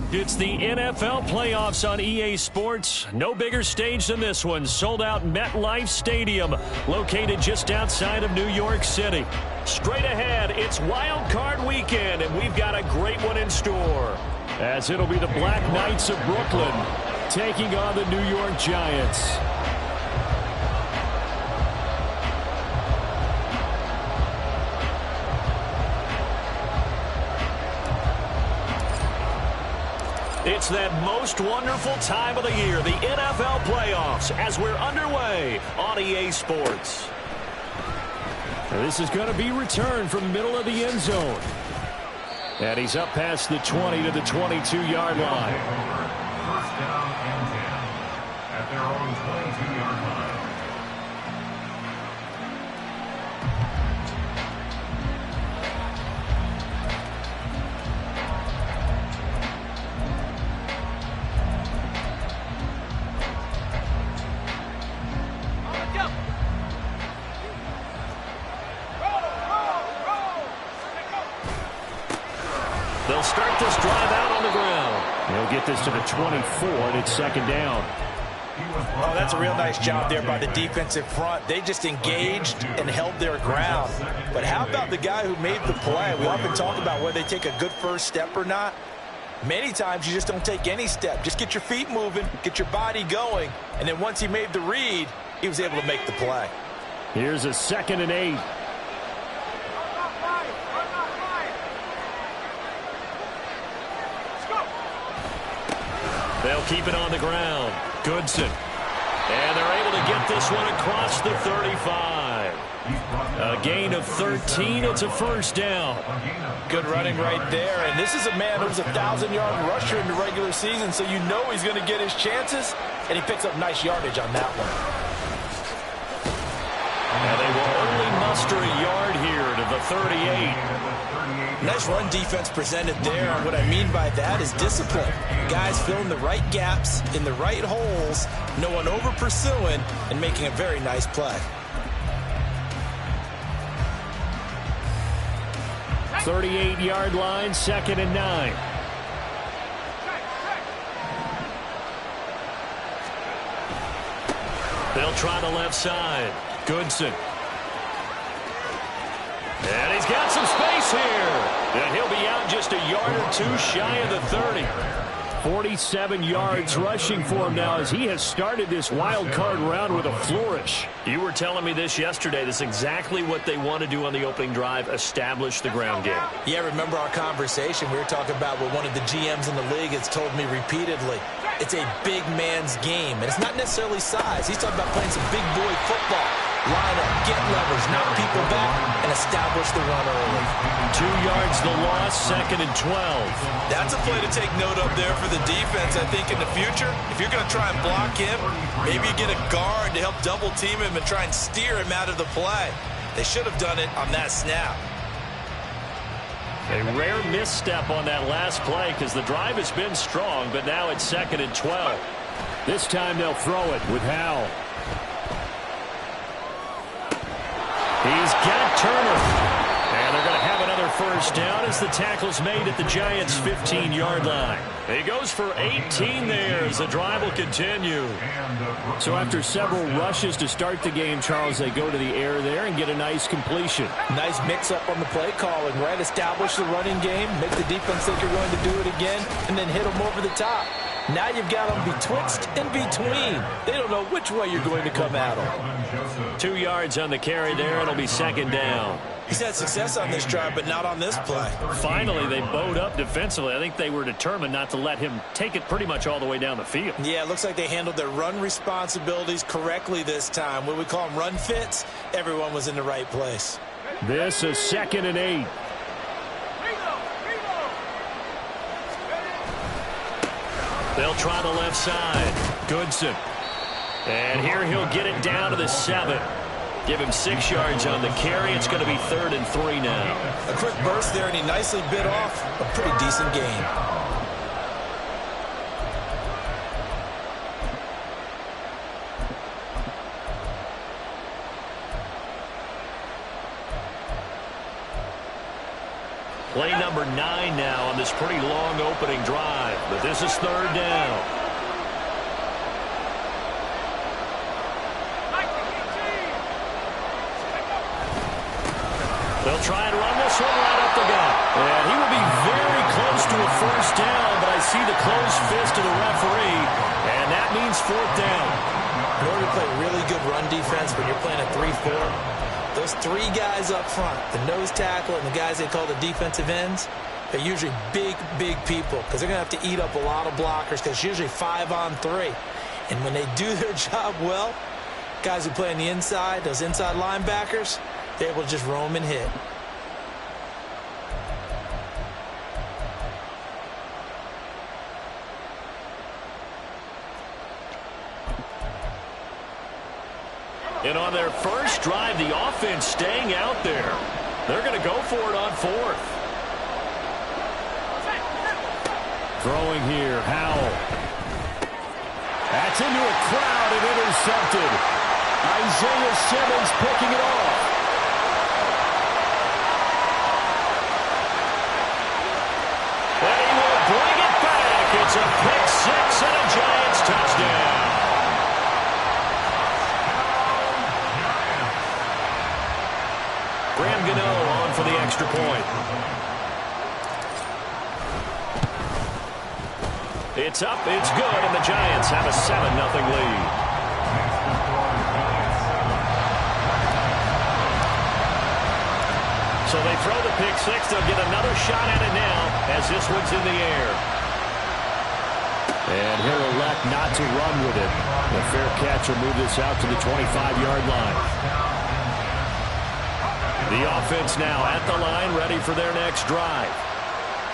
It's the NFL playoffs on EA Sports. No bigger stage than this one. Sold out MetLife Stadium, located just outside of New York City. Straight ahead, it's Wild Card Weekend, and we've got a great one in store. As it'll be the Black Knights of Brooklyn taking on the New York Giants. It's that most wonderful time of the year, the NFL playoffs, as we're underway on EA Sports. This is going to be returned from the middle of the end zone. And he's up past the 20 to the 22-yard line. First down and 10 at their own 22-yard line. They'll start this drive out on the ground. He'll get this to the 24, and it's second down. Oh, that's a real nice job there by the defensive front. They just engaged and held their ground. But how about the guy who made the play? We often talk about whether they take a good first step or not. Many times you just don't take any step. Just get your feet moving, get your body going, and then once he made the read, he was able to make the play. Here's a 2nd and 8. They'll keep it on the ground. Goodson. And they're able to get this one across the 35. A gain of 13. It's a first down. Good running right there. And this is a man who's a 1,000-yard rusher in the regular season, so you know he's going to get his chances. And he picks up nice yardage on that one. And they will only muster a yard here to the 38. Nice run defense presented there. And what I mean by that is discipline. Guys filling the right gaps in the right holes, no one over pursuing, and making a very nice play. 38-yard line, 2nd and 9. They'll try the left side. Goodson. And he's got some space here. And he'll be out just a yard or two shy of the 30. 47 yards rushing for him now as he has started this wild card round with a flourish. You were telling me this yesterday. This is exactly what they want to do on the opening drive, establish the ground game. Yeah, remember our conversation. We were talking about what one of the GMs in the league has told me repeatedly. It's a big man's game, and it's not necessarily size. He's talking about playing some big boy football. Line up, get leverage, knock people back, and establish the run early. 2 yards the loss, 2nd and 12. That's a play to take note of there for the defense, I think, in the future. If you're going to try and block him, maybe you get a guard to help double team him and try and steer him out of the play. They should have done it on that snap. A rare misstep on that last play because the drive has been strong, but now it's 2nd and 12. This time they'll throw it with Howell. He's got Turner. And they're going to have another first down as the tackle's made at the Giants' 15-yard line. He goes for 18 there as the drive will continue. So after several rushes to start the game, Charles, they go to the air there and get a nice completion. Nice mix-up on the play calling, right? Establish the running game, make the defense think you're going to do it again, and then hit them over the top. Now you've got them betwixt and between. They don't know which way you're going to come at them. 2 yards on the carry there. It'll be 2nd down. He's had success on this drive, but not on this play. Finally, they bowed up defensively. I think they were determined not to let him take it pretty much all the way down the field. Yeah, it looks like they handled their run responsibilities correctly this time. What we call them run fits, everyone was in the right place. This is 2nd and 8. They'll try the left side. Goodson. And here he'll get it down to the 7. Give him 6 yards on the carry. It's going to be 3rd and 3 now. A quick burst there, and he nicely bit off a pretty decent gain. Play number 9 now on the this pretty long opening drive, but this is third down. They'll try and run this one right up the gut. And he will be very close to a first down, but I see the closed fist of the referee, and that means fourth down. In order to play really good run defense when you're playing a 3-4, those three guys up front, the nose tackle and the guys they call the defensive ends, they're usually big, big people because they're going to have to eat up a lot of blockers because it's usually 5-on-3. And when they do their job well, guys who play on the inside, those inside linebackers, they're able to just roam and hit. And on their first drive, the offense staying out there. They're going to go for it on fourth. Throwing here, Howell. That's into a crowd and intercepted. Isaiah Simmons picking it off. And he will bring it back. It's a pick six and a Giants touchdown. Graham Gano on for the extra point. It's up, it's good, and the Giants have a 7-0 lead. So they throw the pick six. They'll get another shot at it now as this one's in the air. And he'll elect not to run with it. The fair catch will move this out to the 25-yard line. The offense now at the line, ready for their next drive.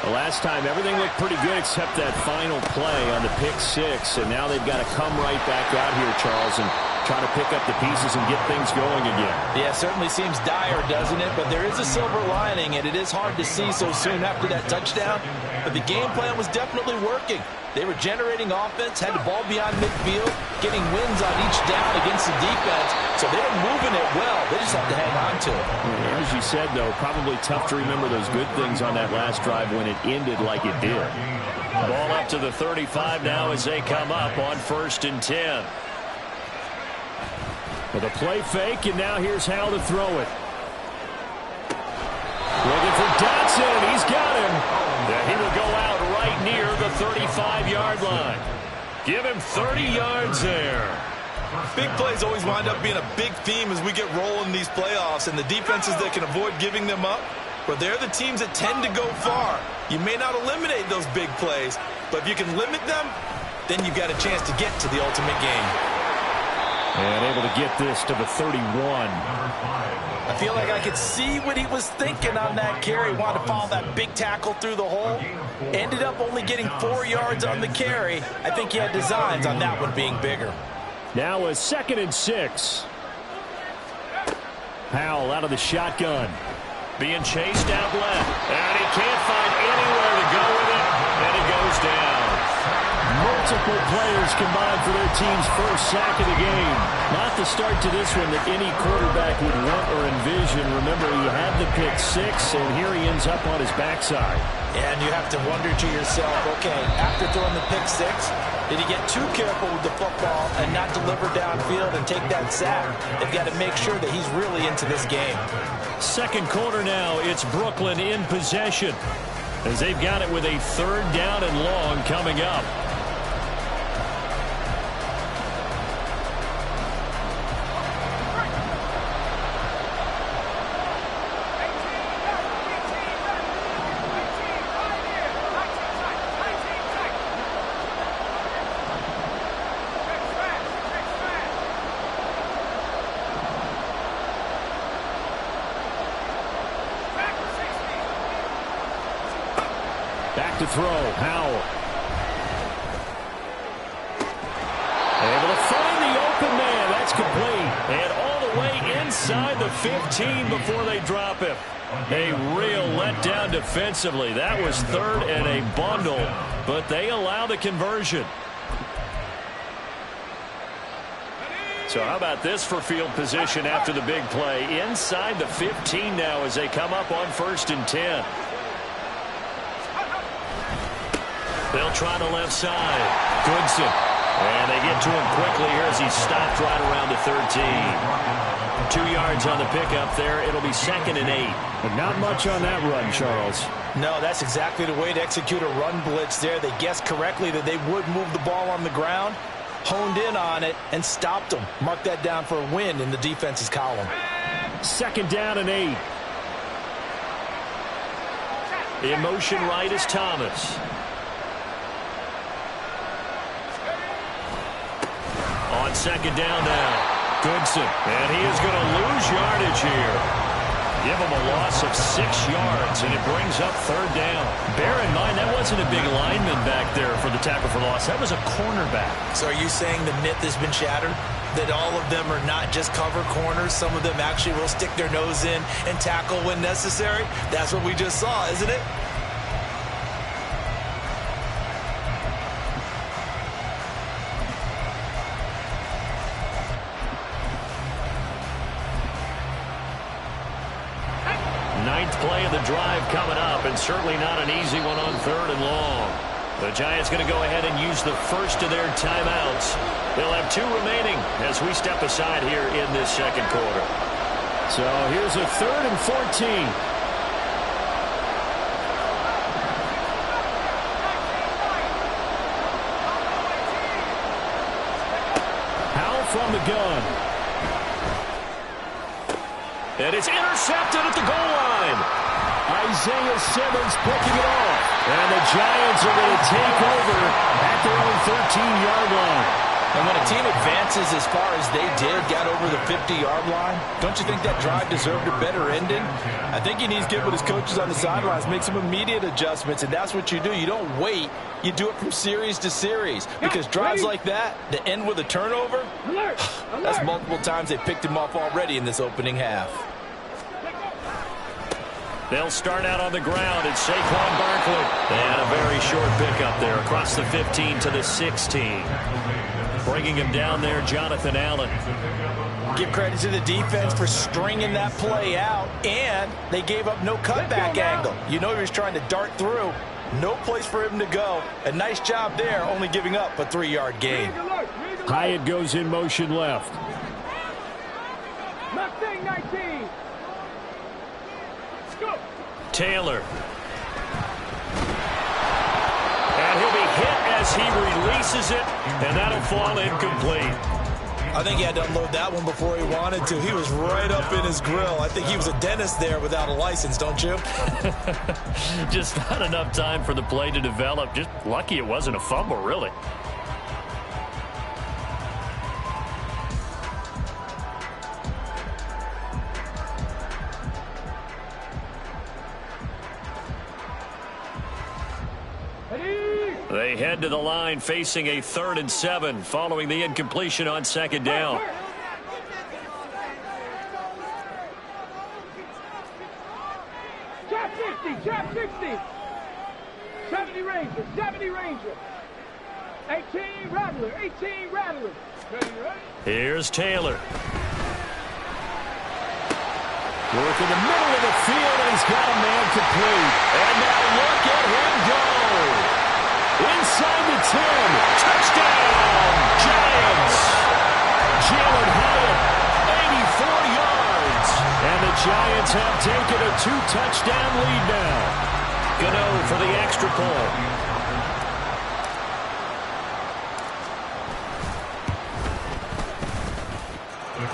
The last time, everything looked pretty good except that final play on the pick six. And now they've got to come right back out here, Charles, and try to pick up the pieces and get things going again. Yeah, it certainly seems dire, doesn't it? But there is a silver lining, and it is hard to see so soon after that touchdown. But the game plan was definitely working. They were generating offense, had the ball beyond midfield, getting wins on each down against the defense. So they were moving it well. They just have to hang on to it. As you said, though, probably tough to remember those good things on that last drive when it ended like it did. Ball up to the 35 now as they come up on 1st and 10. With a play fake, and now here's Howell to throw it. Looking for Dotson. He's got him. And he will go out right near the 35-yard line. Give him 30 yards there. Big plays always wind up being a big theme as we get rolling in these playoffs, and the defenses that can avoid giving them up, but they're the teams that tend to go far. You may not eliminate those big plays, but if you can limit them, then you've got a chance to get to the ultimate game. And able to get this to the 31. I feel like I could see what he was thinking on that carry. Wanted to follow that big tackle through the hole. Ended up only getting 4 yards on the carry. I think he had designs on that one being bigger. Now a 2nd and 6. Howell out of the shotgun. Being chased out left. And he can't find anywhere to go with it. And he goes down. Multiple players combined for their team's first sack of the game. Not the start to this one that any quarterback would want or envision. Remember, he had the pick six, and here he ends up on his backside. And you have to wonder to yourself, okay, after throwing the pick six, did he get too careful with the football and not deliver downfield and take that sack? They've got to make sure that he's really into this game. Second quarter now, it's Brooklyn in possession as they've got it with a 3rd down and long coming up. Back to throw, Howell. Able to find the open man. That's complete. And all the way inside the 15 before they drop him. A real letdown defensively. That was 3rd and a bundle, but they allow the conversion. So how about this for field position after the big play? Inside the 15 now as they come up on 1st and 10. They'll try the left side. Goodson. And they get to him quickly here as he stopped right around the 13. 2 yards on the pickup there. It'll be 2nd and 8. But not much on that run, Charles. No, that's exactly the way to execute a run blitz there. They guessed correctly that they would move the ball on the ground, honed in on it, and stopped them. Mark that down for a win in the defense's column. 2nd down and 8. In motion right is Thomas. On 2nd down now. Goodson. And he is going to lose yardage here. Give him a loss of 6 yards, and it brings up 3rd down. Bear in mind, that wasn't a big lineman back there for the tackle for loss. That was a cornerback. So are you saying the myth has been shattered? That all of them are not just cover corners? Some of them actually will stick their nose in and tackle when necessary? That's what we just saw, isn't it? Ninth play of the drive coming up, and certainly not an easy one on 3rd and long. The Giants going to go ahead and use the first of their timeouts. They'll have 2 remaining as we step aside here in this 2nd quarter. So here's a 3rd and 14. Howell from the gun. And it's intercepted at the goal line. Isaiah Simmons picking it off. And the Giants are going to take over at their own 13-yard line. And when a team advances as far as they did, got over the 50-yard line, don't you think that drive deserved a better ending? I think he needs to get with his coaches on the sidelines, make some immediate adjustments, and that's what you do. You don't wait. You do it from series to series. Because drives like that end with a turnover, that's multiple times they picked him off already in this opening half. They'll start out on the ground. It's Saquon Barkley. And a very short pickup there across the 15 to the 16. Bringing him down there, Jonathan Allen. Give credit to the defense for stringing that play out, and they gave up no cutback angle. You know he was trying to dart through. No place for him to go. A nice job there, only giving up a 3-yard gain. Hyatt goes in motion left. 19. Taylor. And he'll be hit as he releases it, and that'll fall incomplete. I think he had to unload that one before he wanted to. He was right up in his grill. I think he was a dentist there without a license, don't you? Just not enough time for the play to develop. Just lucky it wasn't a fumble, really. They head to the line facing a 3rd and 7 following the incompletion on 2nd down. Trap 60. 70 Ranger. 18 Rattler. Here's Taylor. Work in the middle of the field, and he's got a man complete. And now look at him go. Inside the 10. Touchdown, Giants. Jalen Hyatt, 84 yards. And the Giants have taken a 2-touchdown lead now. Gano for the extra point.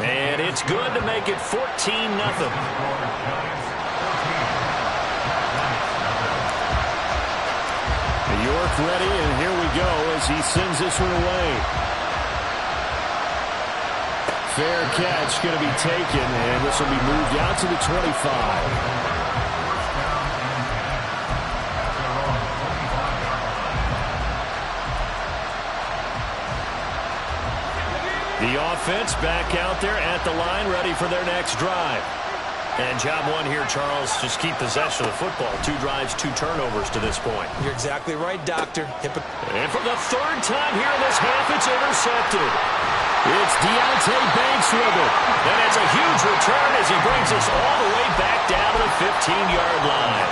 And it's good to make it 14-0. York ready, and here we go as he sends this one away. Fair catch going to be taken, and this will be moved out to the 25. The offense back out there at the line, ready for their next drive. And job one here, Charles, just keep possession of the football. 2 drives, 2 turnovers to this point. You're exactly right, Doctor. And for the 3rd time here in this half, it's intercepted. It's Deontay Banks with it. And it's a huge return as he brings us all the way back down to the 15-yard line.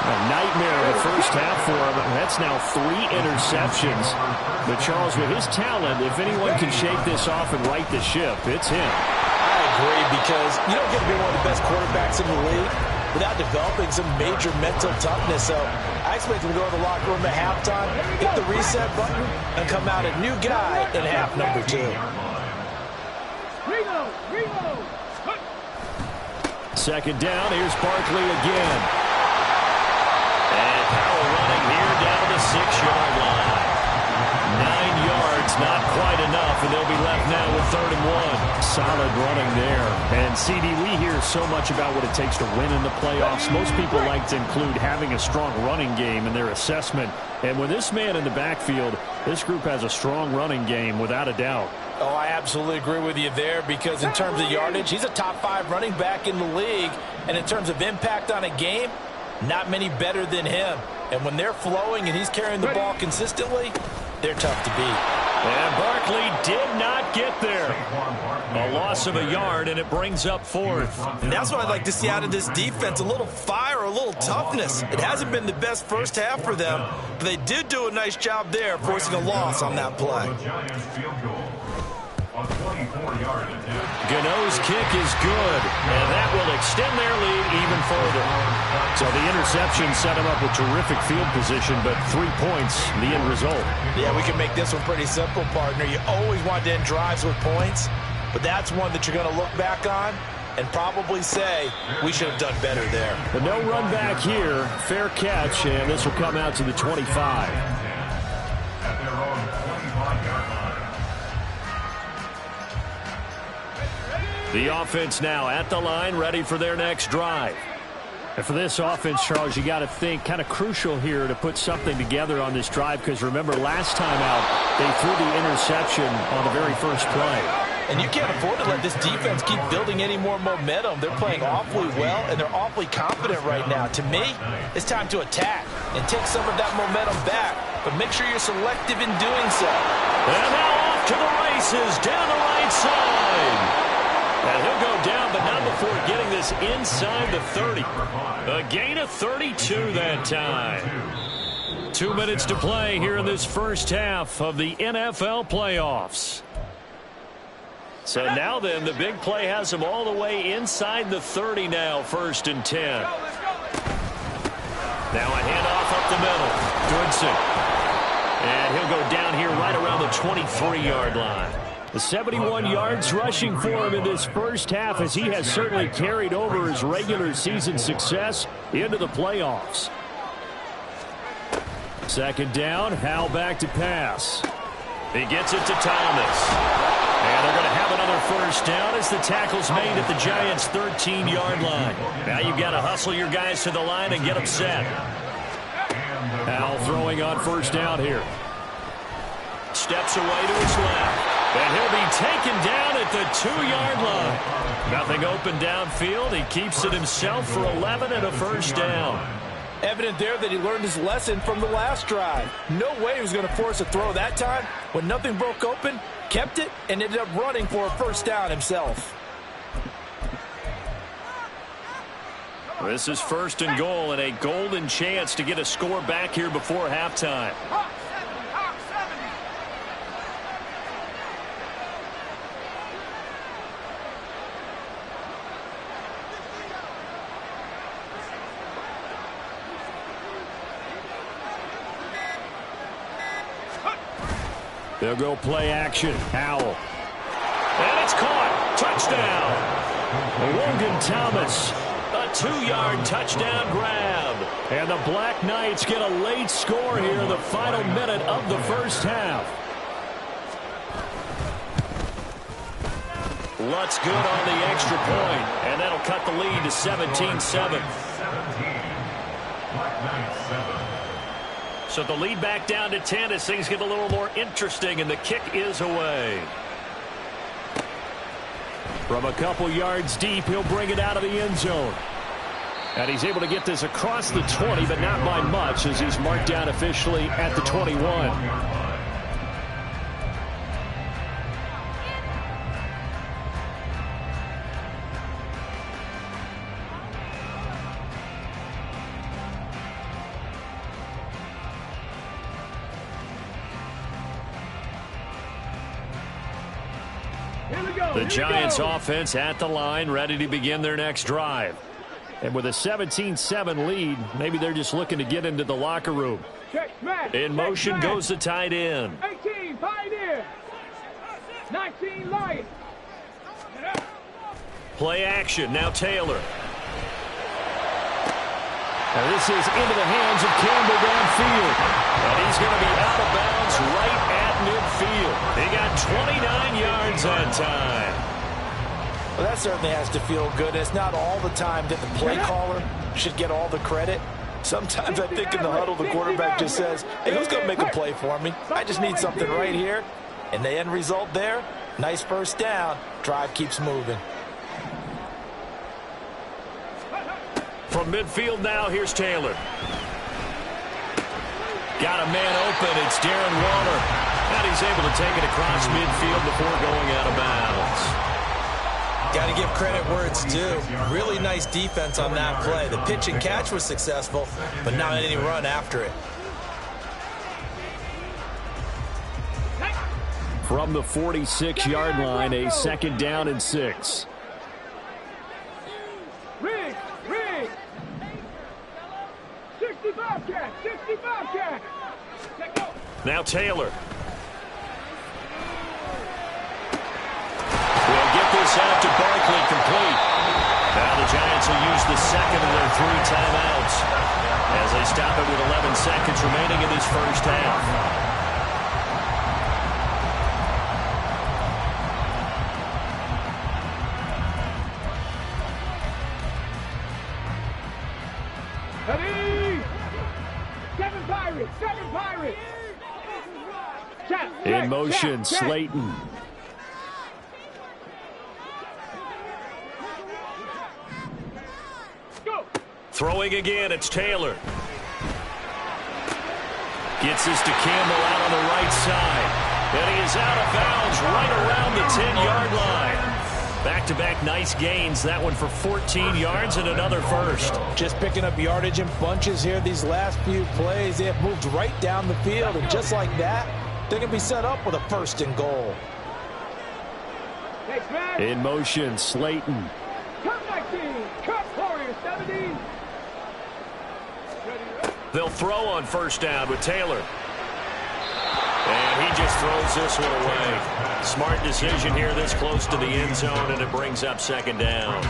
A nightmare in the first half for him. That's now 3 interceptions. But Charles, with his talent, if anyone can shake this off and right the ship, it's him. I agree, because you don't get to be one of the best quarterbacks in the league without developing some major mental toughness. So I expect him to go to the locker room at halftime, hit the reset button, and come out a new guy in half number 2. Second down, here's Barkley again. And Powell running here down to the 6-yard line. 9 yards, not quite enough, and they'll be left now with 3rd and 1. Solid running there. And, CD, we hear so much about what it takes to win in the playoffs. Most people like to include having a strong running game in their assessment. And with this man in the backfield, this group has a strong running game, without a doubt. Oh, I absolutely agree with you there, because in terms of yardage, he's a top 5 running back in the league. And in terms of impact on a game, not many better than him. And when they're flowing and he's carrying the ball consistently, they're tough to beat. And Barkley did not get there. A loss of a yard, and it brings up 4th. And that's what I'd like to see out of this defense, a little fire, a little toughness. It hasn't been the best first half for them, but they did do a nice job there, forcing a loss on that play. Gano's kick is good, and that will extend their lead even further. So the interception set him up with terrific field position, but 3 points, the end result. Yeah, we can make this one pretty simple, partner. You always want to end drives with points, but that's one that you're going to look back on and probably say, we should have done better there. But no run back here. Fair catch, and this will come out to the 25. At their own 25-yard line. The offense now at the line, ready for their next drive. And for this offense, Charles, you got to think kind of crucial here to put something together on this drive, because remember, last time out, they threw the interception on the very first play. And you can't afford to let this defense keep building any more momentum. They're playing awfully well, and they're awfully confident right now. To me, it's time to attack and take some of that momentum back, but make sure you're selective in doing so. And now off to the races, down the right side. And he'll go down, but not before getting this inside the 30. A gain of 32 that time. 2 minutes to play here in this first half of the NFL playoffs. So now then, the big play has him all the way inside the 30 now, 1st and 10. Now a handoff up the middle. Goodson. And he'll go down here right around the 23-yard line. The 71 yards rushing for him in this first half, as he has certainly carried over his regular season success into the playoffs. Second down, Howell back to pass. He gets it to Thomas. And they're going to have another first down as the tackle's made at the Giants' 13-yard line. Now you've got to hustle your guys to the line and get them set. Howell throwing on first down here. Steps away to his left. And he'll be taken down at the 2-yard line. Nothing open downfield. He keeps it himself for 11 and a first down. Evident there that he learned his lesson from the last drive. No way he was going to force a throw that time. When nothing broke open, kept it, and ended up running for a first down himself. This is 1st and goal, and a golden chance to get a score back here before halftime. They'll go play action. Howell. And it's caught. Touchdown. Logan Thomas. A 2-yard touchdown grab. And the Black Knights get a late score here in the final minute of the first half. Lutz good on the extra point. And that'll cut the lead to 17-7. So the lead back down to 10 as things get a little more interesting, and the kick is away. From a couple yards deep, he'll bring it out of the end zone. And he's able to get this across the 20, but not by much, as he's marked down officially at the 21. The Giants offense at the line, ready to begin their next drive. And with a 17-7 lead, maybe they're just looking to get into the locker room. In motion goes the tight end. 18, Pioneer. 19, Lion. Play action, now Taylor. Now this is into the hands of Campbell downfield. And he's going to be out of bounds right at midfield. He got 29 yards that time. Well, that certainly has to feel good. It's not all the time that the play caller should get all the credit. Sometimes I think in the huddle the quarterback just says, hey, who's going to make a play for me? I just need something right here. And the end result there, nice first down. Drive keeps moving. From midfield now, here's Taylor. Got a man open. It's Darren Waller. And he's able to take it across midfield before going out of bounds. Got to give credit where it's due. Really nice defense on that play. The pitch and catch was successful, but not any run after it. From the 46-yard line, a 2nd down and 6. Rig. 65 catch. 65 catch. Now Taylor. We'll get this out to Barkley, complete. Now the Giants will use the second of their 3 timeouts as they stop it with 11 seconds remaining in this first half. Seven Pirates. In motion, Slayton. Go. Throwing again, it's Taylor. Gets this to Campbell out on the right side. And he is out of bounds right around the 10-yard line. Back-to-back nice gains. That one for 14 yards and another first. Just picking up yardage in bunches here these last few plays. They have moved right down the field, and just like that, they're going to be set up with a 1st and goal. In motion, Slayton. Cut 19. Cut Warrior 17. They'll throw on 1st down with Taylor. And he just throws this one away. Smart decision here this close to the end zone, and it brings up 2nd down.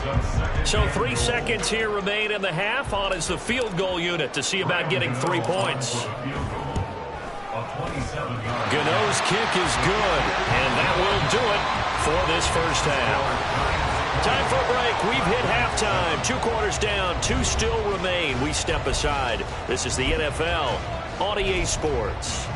So 3 seconds here remain in the half. On is the field goal unit to see about getting 3 points. Gano's kick is good, and that will do it for this first half. Time for a break. We've hit halftime. 2 quarters down, 2 still remain. We step aside. This is the NFL on EA Sports.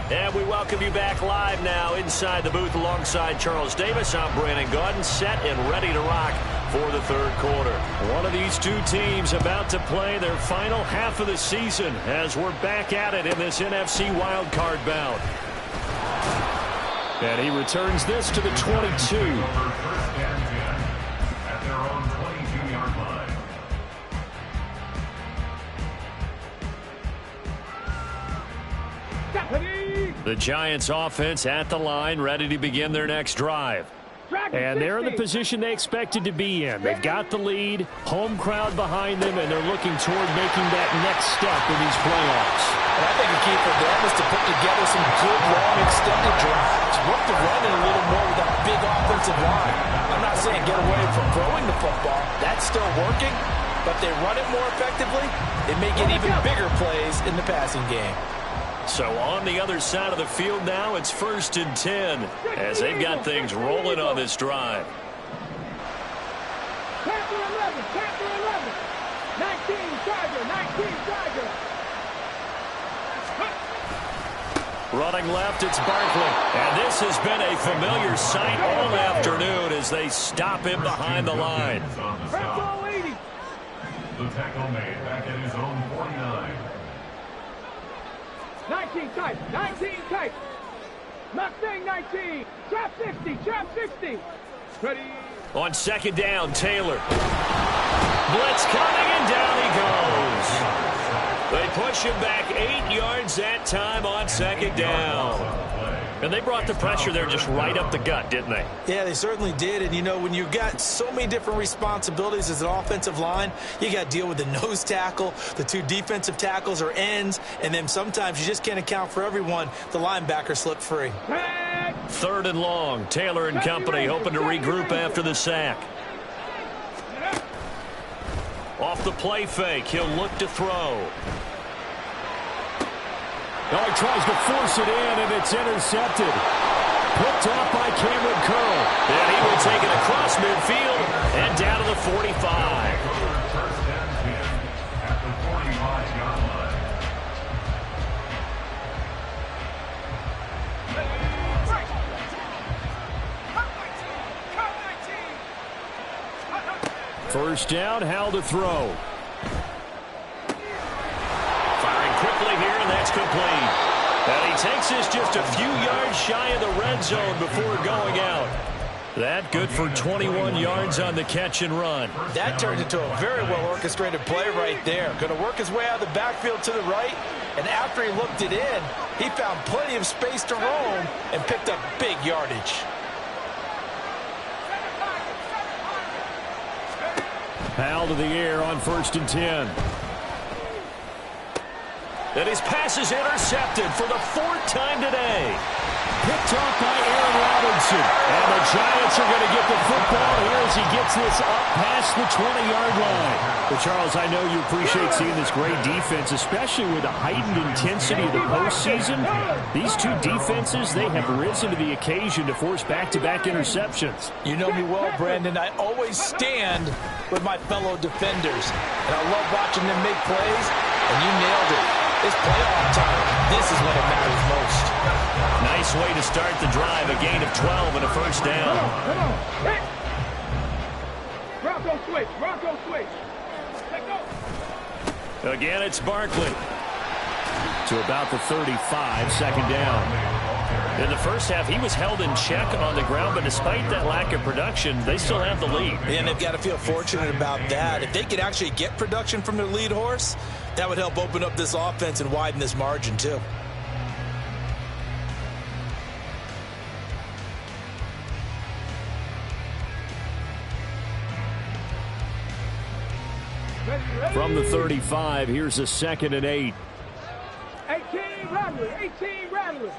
And we welcome you back live now inside the booth alongside Charles Davis. I'm Brandon Gaudin, set and ready to rock for the 3rd quarter. One of these 2 teams about to play their final half of the season as we're back at it in this NFC wildcard bout. And he returns this to the 22. At their own 22-yard line. The Giants offense at the line, ready to begin their next drive. And they're in the position they expected to be in. They've got the lead, home crowd behind them, and they're looking toward making that next step in these playoffs. And I think the key for them is to put together some good, long, extended drives. Work the running a little more with that big offensive line. I'm not saying get away from throwing the football. That's still working. But if they run it more effectively, they may get even bigger plays in the passing game. So on the other side of the field now, it's 1st and 10 as they've got things rolling on this drive. Panther 11. 19 Tiger. Running left, it's Barkley. And this has been a familiar sight all afternoon as they stop him behind the line. The tackle made back at his own 49. 19 tight. Mustang 19. Trap 60. Ready. On 2nd down, Taylor. Blitz coming, and down he goes. They push him back 8 yards that time on 2nd down. And they brought the pressure there just right up the gut, didn't they? Yeah, they certainly did. And, you know, when you've got so many different responsibilities as an offensive line, you got to deal with the nose tackle, the 2 defensive tackles or ends, and then sometimes you just can't account for everyone. The linebacker slipped free. 3rd and long. Taylor and company hoping to regroup after the sack. Off the play fake, he'll look to throw. Oh, he tries to force it in, and it's intercepted. Picked off by Cameron Curl. And he will take it across midfield and down to the 45. At the 45-yard line. First down, Howell to throw. Firing quickly here, and that's complete. And he takes this just a few yards shy of the red zone before going out. That good for 21 yards on the catch and run. That turned into a very well-orchestrated play right there. Going to work his way out of the backfield to the right, and after he looked it in, he found plenty of space to roam and picked up big yardage. Howell to the air on 1st and 10. And his pass is intercepted for the 4th time today. Picked off by Aaron Robinson. And the Giants are going to get the football here as he gets this up past the 20-yard line. But, Charles, I know you appreciate seeing this great defense, especially with the heightened intensity of the postseason. These 2 defenses, they have risen to the occasion to force back-to-back interceptions. You know me well, Brandon. I always stand with my fellow defenders. And I love watching them make plays, and you nailed it. It's playoff time. This is when it matters most. Nice way to start the drive. A gain of 12 and a first down. Come on. Hey. Bronco switch. Bronco switch. Let's go. Again, it's Barkley. To about the 35, 2nd down. In the first half, he was held in check on the ground, but despite that lack of production, they still have the lead. And they've got to feel fortunate about that. If they could actually get production from their lead horse, that would help open up this offense and widen this margin, too. From the 35, here's a 2nd and 8. 18 Rattler. 18 Rattler.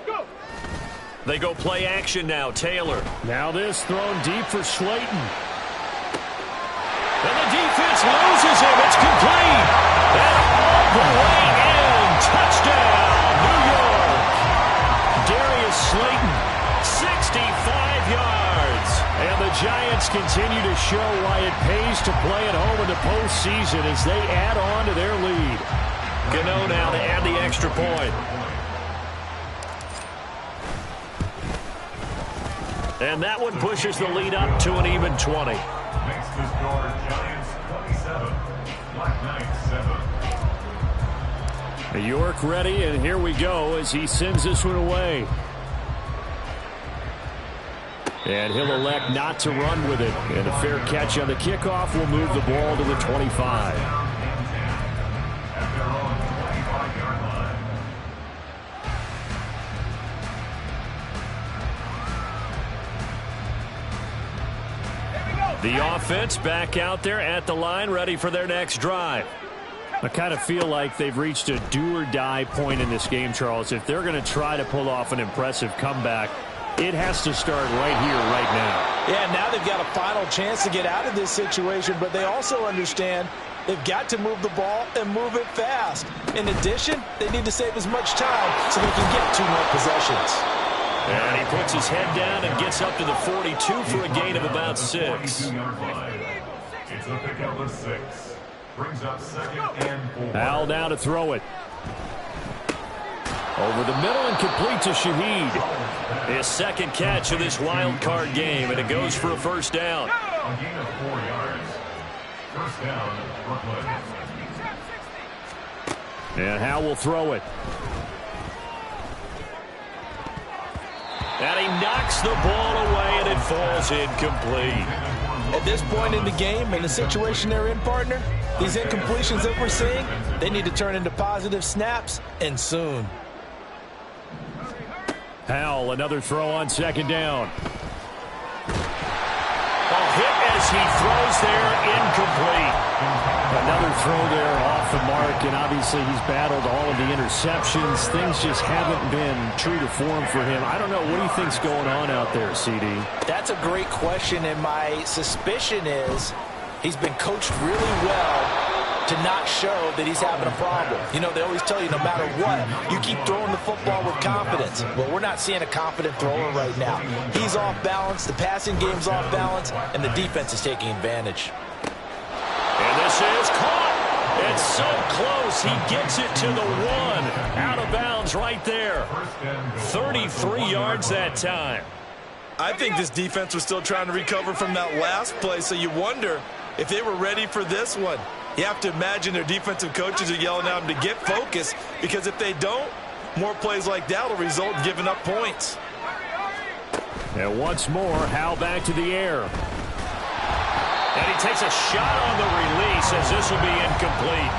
Go. They go play action now. Taylor. Now this thrown deep for Slayton. And the defense loses him. It's complete. And all the way in. Touchdown, New York. Darius Slayton, 65 yards. And the Giants continue to show why it pays to play at home in the postseason as they add on to their lead. Gano now to add the extra point. And that one pushes the lead up to an even 20. Makes the score Giants 27, Black Knights 7. York ready, and here we go as he sends this one away. And he'll elect not to run with it. And a fair catch on the kickoff will move the ball to the 25. At their own 25-yard line. The offense back out there at the line, ready for their next drive. I kind of feel like they've reached a do-or-die point in this game, Charles. If they're going to try to pull off an impressive comeback, it has to start right here, right now. Yeah, now they've got a final chance to get out of this situation, but they also understand they've got to move the ball and move it fast. In addition, they need to save as much time so they can get 2 more possessions. And he puts his head down and gets up to the 42 for a gain of about 6. It's a pickup of 6. Brings up 2nd and 4. Al now to throw it. Over the middle and complete to Shaheed. His 2nd catch of this wild card game, and it goes for a first down. A gain of 4 yards. First down, Brooklyn. And Hal will throw it. And he knocks the ball away, and it falls incomplete. At this point in the game, in the situation they're in, partner, These incompletions that we're seeing, they need to turn into positive snaps, and soon. Howell, another throw on second down. Ball hit as he throws there, incomplete. Another throw there off the mark, and obviously he's battled all of the interceptions. Things just haven't been true to form for him. I don't know. What do you think's going on out there, CD? That's a great question, and my suspicion is he's been coached really well to not show that he's having a problem. You know, they always tell you no matter what, you keep throwing the football with confidence. Well, we're not seeing a confident thrower right now. He's off balance, the passing game's off balance, and the defense is taking advantage. And this is caught. It's so close. He gets it to the one. Out of bounds right there. 33 yards that time. I think this defense was still trying to recover from that last play, so you wonder if they were ready for this one. You have to imagine their defensive coaches are yelling at them to get focused, because if they don't, more plays like that will result in giving up points. And once more, Howell back to the air. And he takes a shot on the release as this will be incomplete.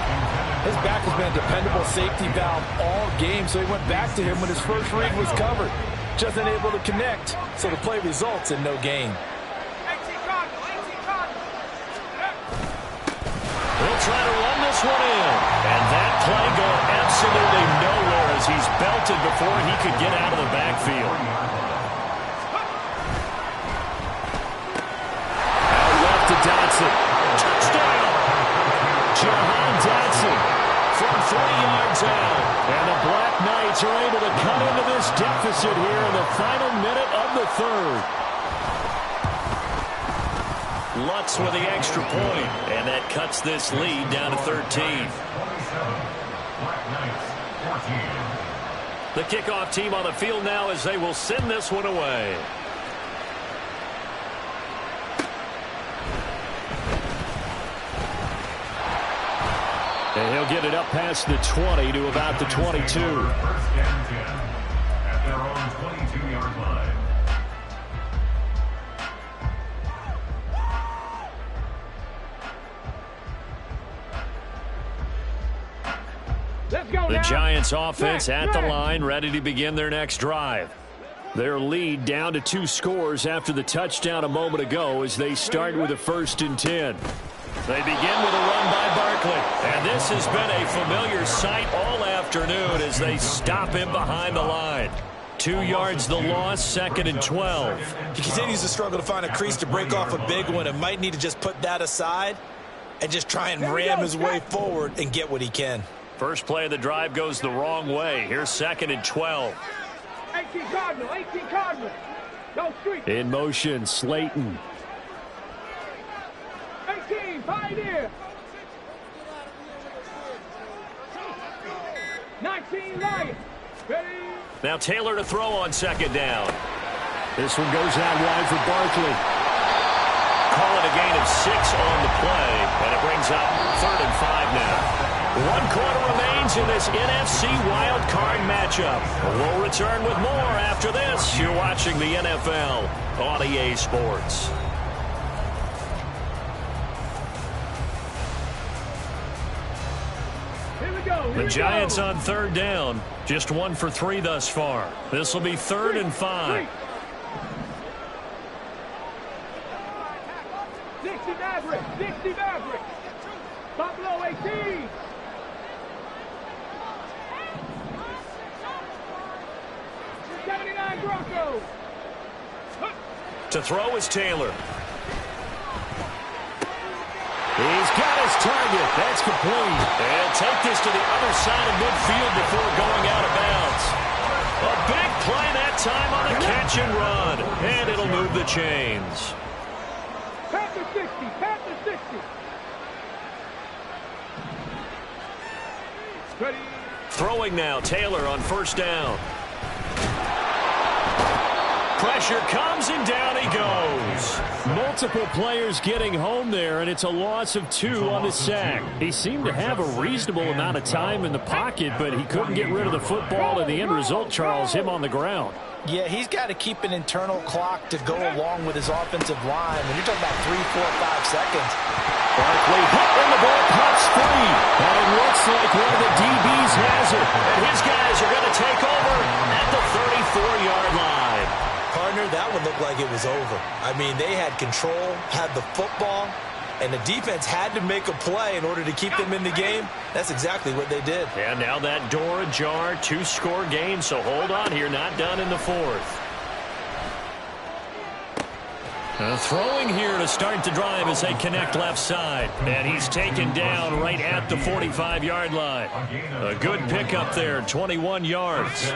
His back has been a dependable safety valve all game, so he went back to him when his first read was covered. Just unable to connect, so the play results in no gain. He'll try to run this one in. And that play going absolutely nowhere as he's belted before he could get out of the backfield. Out left to Dotson. Touchdown! Jahan Dotson from 3 yards out. And the Black Knights are able to cut into this deficit here in the final minute of the third. Lutz with the extra point, and that cuts this lead down to 13. The kickoff team on the field now as they will send this one away. And he'll get it up past the 20 to about the 22. First and 10 at their own 22-yard line. The Giants offense at the line, ready to begin their next drive. Their lead down to 2 scores after the touchdown a moment ago as they start with a 1st and 10. They begin with a run by Barkley. And this has been a familiar sight all afternoon as they stop him behind the line. 2 yards the loss, 2nd and 12. He continues to struggle to find a crease to break off a big one and might need to just put that aside and just try and ram his way forward and get what he can. First play of the drive goes the wrong way. Here's 2nd and 12. 18 Cardinal, 18 Cardinal. No street. In motion, Slayton. 18, Pioneer. 19, Lions. Ready? Now Taylor to throw on 2nd down. This one goes out wide for Barkley. Call it a gain of 6 on the play, and it brings up 3rd and 5 now. 1 quarter remains in this NFC Wild Card matchup. We'll return with more after this. You're watching the NFL on EA Sports. Here we go. The Giants on 3rd down. Just 1 for 3 thus far. This will be 3rd and 5. 60 Maverick, 60 Maverick. Buffalo 18. Broncos. To throw is Taylor. He's got his target. That's complete. And take this to the other side of midfield before going out of bounds. A big play that time on a catch and run. And it'll move the chains. Panther 60, Panther 60. Ready. Throwing now, Taylor on 1st down. Pressure comes, and down he goes. Multiple players getting home there, and it's a loss of 2 on the sack. He seemed to have a reasonable amount of time in the pocket, but he couldn't get rid of the football, and the end result, Charles, him on the ground. Yeah, he's got to keep an internal clock to go along with his offensive line. When you're talking about 3, 4, 5 seconds, Barkley hit and the ball pops free. And it looks like one of the DBs has it. And his guys are going to take over at the 34-yard line. Partner, that one looked like it was over. I mean, they had control, had the football, and the defense had to make a play in order to keep them in the game. That's exactly what they did. And now that door ajar, 2-score game, so hold on here, not done in the fourth. Throwing here to start the drive as they connect left side. And he's taken down right at the 45-yard line. A good pickup there, 21 yards.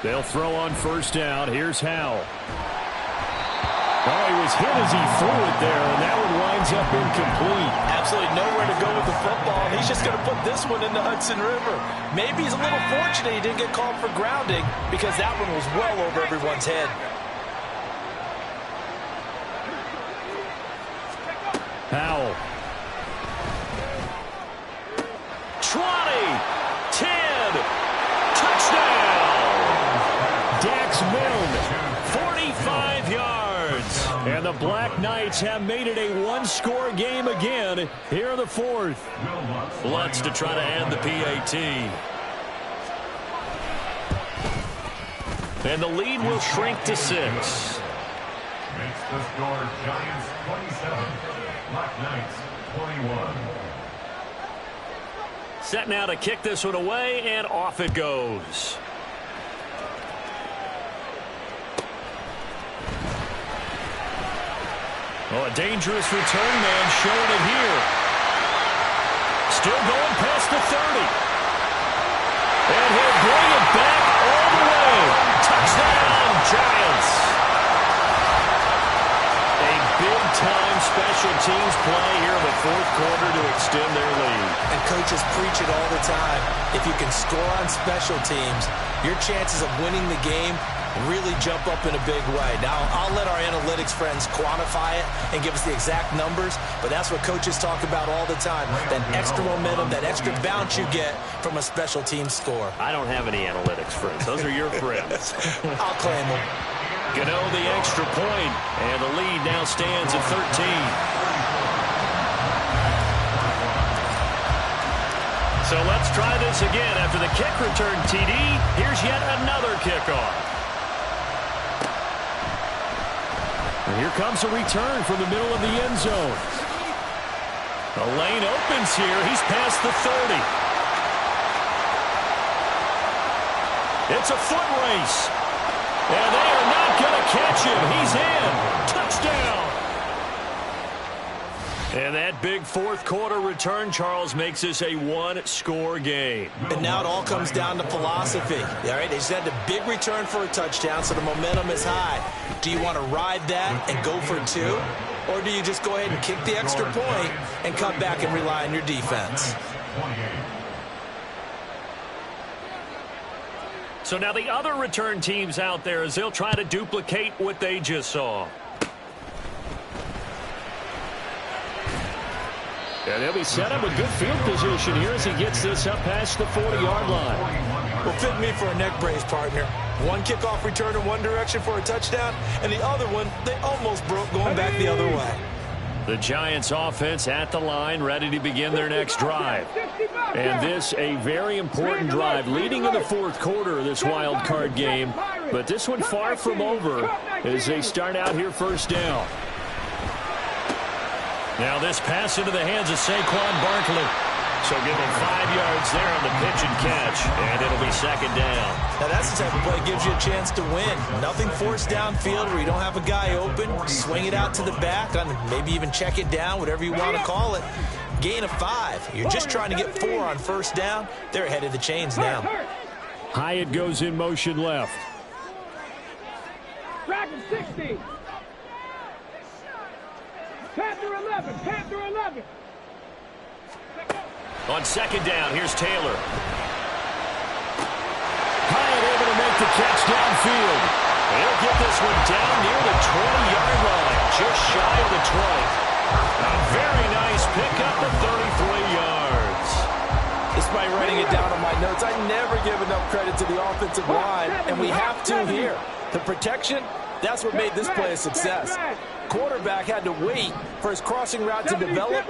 They'll throw on first down. Here's Howell. Oh, he was hit as he threw it there, and that one winds up incomplete. Absolutely nowhere to go with the football. He's just going to put this one in the Hudson River. Maybe he's a little fortunate he didn't get called for grounding because that one was well over everyone's head. Howell. 20, 10, touchdown! Dax Milne, 45 yards. And the Black Knights have made it a one-score game again here in the fourth. Lutz to try to end the PAT. And the lead will shrink to 6. Makes the score Giants 27, Black Knights 21. Set now to kick this one away, and off it goes. Oh, a dangerous return man showing it here. Still going past the 30. And he'll bring it back all the way. Touchdown, Giants. A big-time special teams play here in the fourth quarter to extend their lead. And coaches preach it all the time. If you can score on special teams, your chances of winning the game really jump up in a big way. Now, I'll let our analytics friends quantify it and give us the exact numbers, but that's what coaches talk about all the time, that extra momentum, that extra bounce you get from a special team score. I don't have any analytics friends. Those are your friends. I'll claim them. Gano the extra point, and the lead now stands at 13. So let's try this again. After the kick return, TD, here's yet another kickoff. And here comes a return from the middle of the end zone. The lane opens here. He's past the 30. It's a foot race. And they are not going to catch him. He's in. Touchdown. And that big fourth quarter return, Charles, makes this a one-score game. And now it all comes down to philosophy. All right, they just had a big return for a touchdown, so the momentum is high. Do you want to ride that and go for 2? Or do you just go ahead and kick the extra point and come back and rely on your defense? So now the other return teams out there as they'll try to duplicate what they just saw. And they'll be set up with good field position here as he gets this up past the 40-yard line. Well, fit me for a neck brace, partner. One kickoff return in one direction for a touchdown, and the other one, they almost broke going back the other way. The Giants offense at the line, ready to begin their next drive. And this a very important drive leading in the fourth quarter of this wild card game. But this one far from over as they start out here first down. Now this pass into the hands of Saquon Barkley. So give him 5 yards there on the pitch and catch, and it'll be second down. Now that's the type of play that gives you a chance to win. Nothing forced downfield where you don't have a guy open. Swing it out to the back, maybe even check it down, whatever you want to call it. Gain of 5. You're just trying to get 4 on first down. They're ahead of the chains now. Hyatt goes in motion left. Dragon 60. Panther 11. Panther 11. On second down, here's Taylor. Hyatt able to make the catch downfield. He'll get this one down near the 20-yard line, just shy of the 20. A very nice pickup of 33 yards. This by writing it down on my notes. I never give enough credit to the offensive line, and we have to here. The protection, that's what made this play a success. Quarterback had to wait for his crossing route to develop,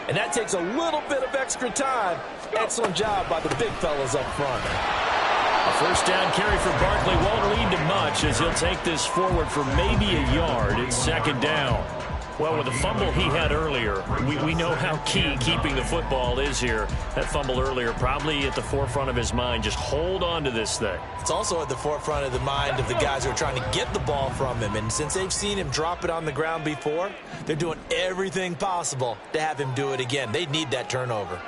and that takes a little bit of extra time. Excellent job by the big fellas up front. A first down carry for Barkley won't lead to much as he'll take this forward for maybe a yard. It's second down. Well, with the fumble he had earlier, we know how key keeping the football is here. That fumble earlier probably at the forefront of his mind. Just hold on to this thing. It's also at the forefront of the mind of the guys who are trying to get the ball from him. And since they've seen him drop it on the ground before, they're doing everything possible to have him do it again. They need that turnover.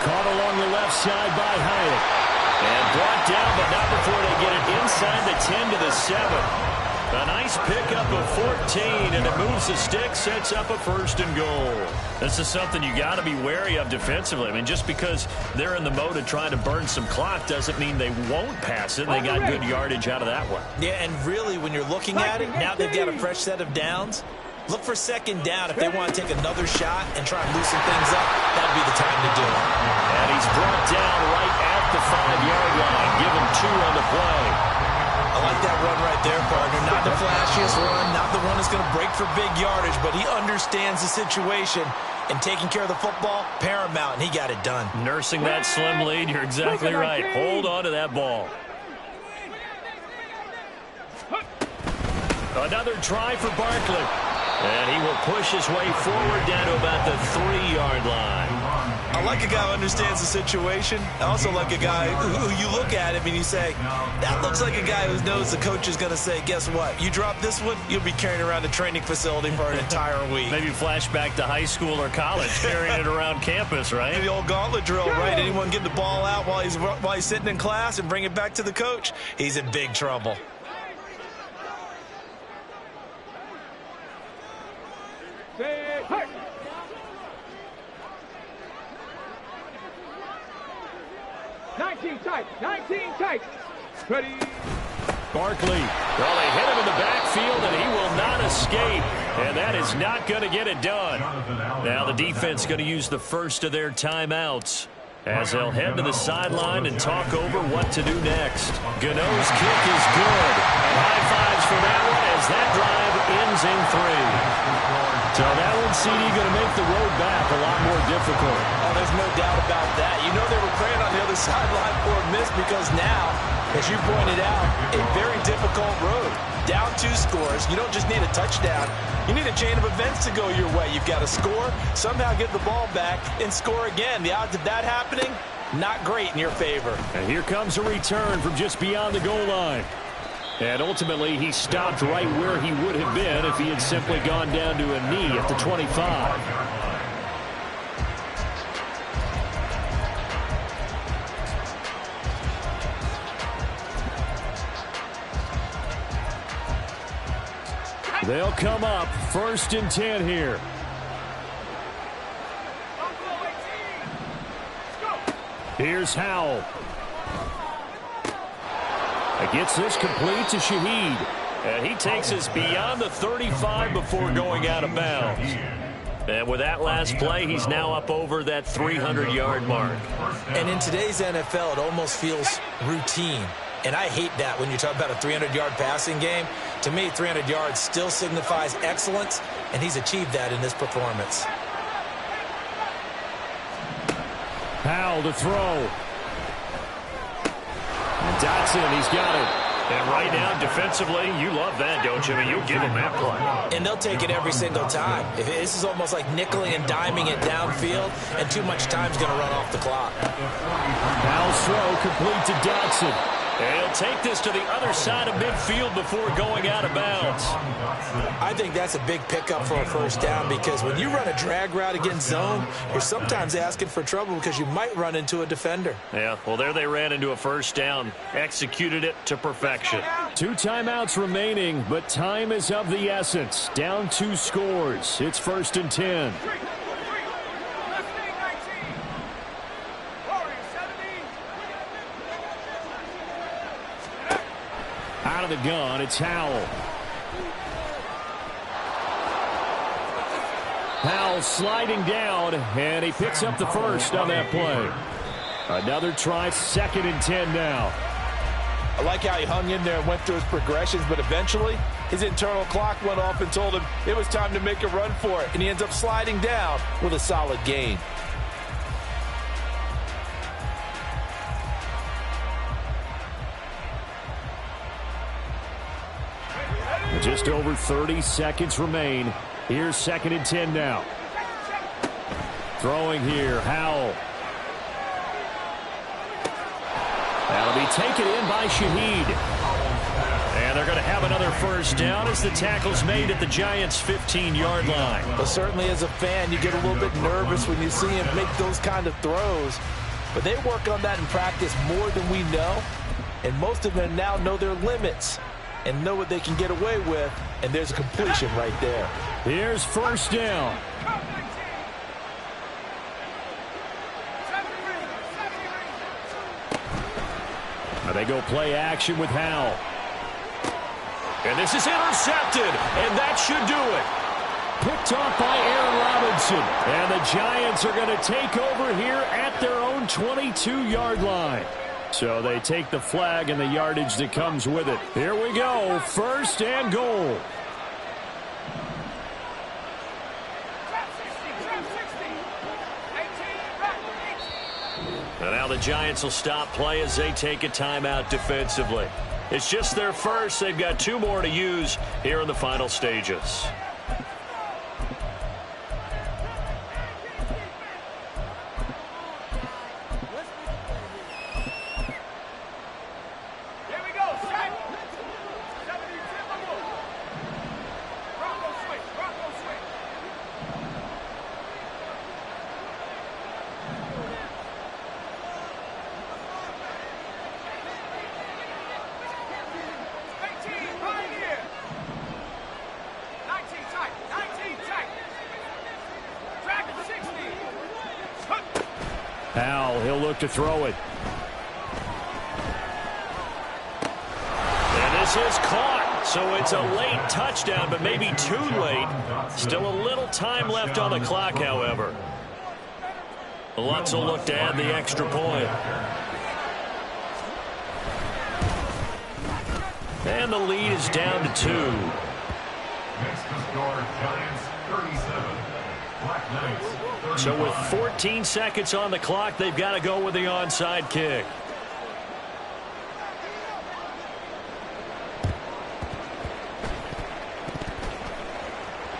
Caught along the left side by Hyatt. And brought down, but not before they get it inside the 10 to the 7. A nice pickup of 14, and it moves the stick, sets up a first and goal. This is something you got to be wary of defensively. I mean, just because they're in the mode of trying to burn some clock doesn't mean they won't pass it. They got good yardage out of that one. Yeah, and really, when you're looking at it, now they've got a fresh set of downs. Look for second down if they want to take another shot and try and loosen things up. That'd be the time to do it. And he's brought down right at the 5-yard line. Give him 2 on the play. I like that run right there, partner. Not the flashiest run, not the one that's going to break for big yardage, but he understands the situation, and taking care of the football, paramount, and he got it done. Nursing that slim lead, you're exactly right. Hold on to that ball. Another try for Barkley. And he will push his way forward down to about the 3-yard line. I like a guy who understands the situation. I also like a guy who you look at him and you say, that looks like a guy who knows the coach is going to say, guess what? You drop this one, you'll be carrying around the training facility for an entire week. Maybe flashback to high school or college, carrying it around campus, right? The old gauntlet drill, right? Anyone get the ball out while he's sitting in class and bring it back to the coach, he's in big trouble. Hey. 19 tight. 19 tight. Ready. Barkley. Well, they hit him in the backfield, and he will not escape. And that is not going to get it done. Now the defense going to use the first of their timeouts as they'll head to the sideline and talk over what to do next. Gano's kick is good. And high fives for that one as that drive ends in 3. So that one, CD, going to make the road back a lot more difficult. Oh, there's no doubt about that. You know they were praying on the other sideline for a miss because now, as you pointed out, a very difficult road. Down 2 scores. You don't just need a touchdown. You need a chain of events to go your way. You've got to score, somehow get the ball back, and score again. The odds of that happening, not great in your favor. And here comes a return from just beyond the goal line. And ultimately, he stopped right where he would have been if he had simply gone down to a knee at the 25. They'll come up 1st and 10 here. Here's Howell. Gets this complete to Shaheed. And he takes us beyond the 35 before going out of bounds. And with that last play, he's now up over that 300-yard mark. And in today's NFL, it almost feels routine. And I hate that when you talk about a 300-yard passing game. To me, 300 yards still signifies excellence, and he's achieved that in this performance. Powell to throw. And Dotson, he's got it. And right now, defensively, you love that, don't you? I mean, you'll give them that play. And they'll take it every single time. This is almost like nickeling and diming it downfield, and too much time's going to run off the clock. Powell's throw complete to Dotson. And he'll take this to the other side of midfield before going out of bounds. I think that's a big pickup for a first down because when you run a drag route against zone, you're sometimes asking for trouble because you might run into a defender. Yeah, well, there they ran into a first down. Executed it to perfection. 2 timeouts remaining, but time is of the essence. Down 2 scores. It's 1st and 10. Out of the gun, it's Howell. Powell sliding down, and he picks up the first on that play. Another try, 2nd and 10 now. I like how he hung in there and went through his progressions, but eventually his internal clock went off and told him it was time to make a run for it, and he ends up sliding down with a solid gain. Just over 30 seconds remain. Here's 2nd and 10 now. Throwing here, Howell. That'll be taken in by Shaheed. And they're going to have another first down as the tackle's made at the Giants' 15-yard line. But certainly as a fan, you get a little bit nervous when you see him make those kind of throws. But they work on that in practice more than we know. And most of them now know their limits and know what they can get away with. And there's a completion right there. Here's first down. Now they go play action with Howell. And this is intercepted, and that should do it. Picked off by Aaron Robinson. And the Giants are going to take over here at their own 22-yard line. So they take the flag and the yardage that comes with it. Here we go, 1st and goal. And now the Giants will stop play as they take a timeout defensively. It's just their first. They've got 2 more to use here in the final stages. Powell, he'll look to throw it. And this is caught. So it's a late touchdown, but maybe too late. Still a little time left on the clock, however. Lutz will look to add the extra point. And the lead is down to 2. Next to score, Giants 37. Black Knights 35. So with 14 seconds on the clock, they've got to go with the onside kick.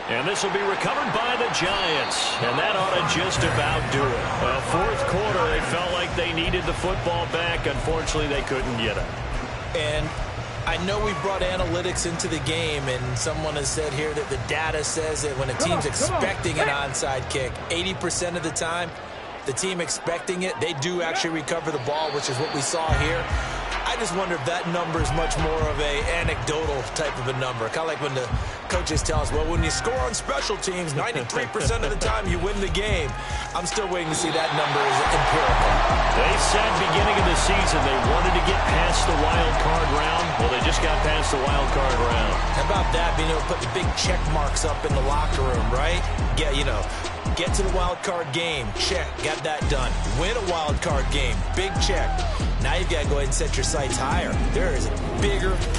And this will be recovered by the Giants. And that ought to just about do it. Fourth quarter, they felt like they needed the football back. Unfortunately, they couldn't get it. And I know we brought analytics into the game, and someone has said here that the data says that when a team's expecting an onside kick, 80% of the time, the team expecting it, they do actually recover the ball, which is what we saw here. I just wonder if that number is much more of a anecdotal type of a number. Kind of like when the coaches tell us, well, when you score on special teams, 93% of the time you win the game. I'm still waiting to see that number is empirical. They said beginning of the season they wanted to get past the wild card round. Well, they just got past the wild card round. How about that, being able to put the big check marks up in the locker room, right? Yeah, you know, get to the wild card game, check, got that done. Win a wild card game, big check. Now you've got to go ahead and set your sights higher. There is a bigger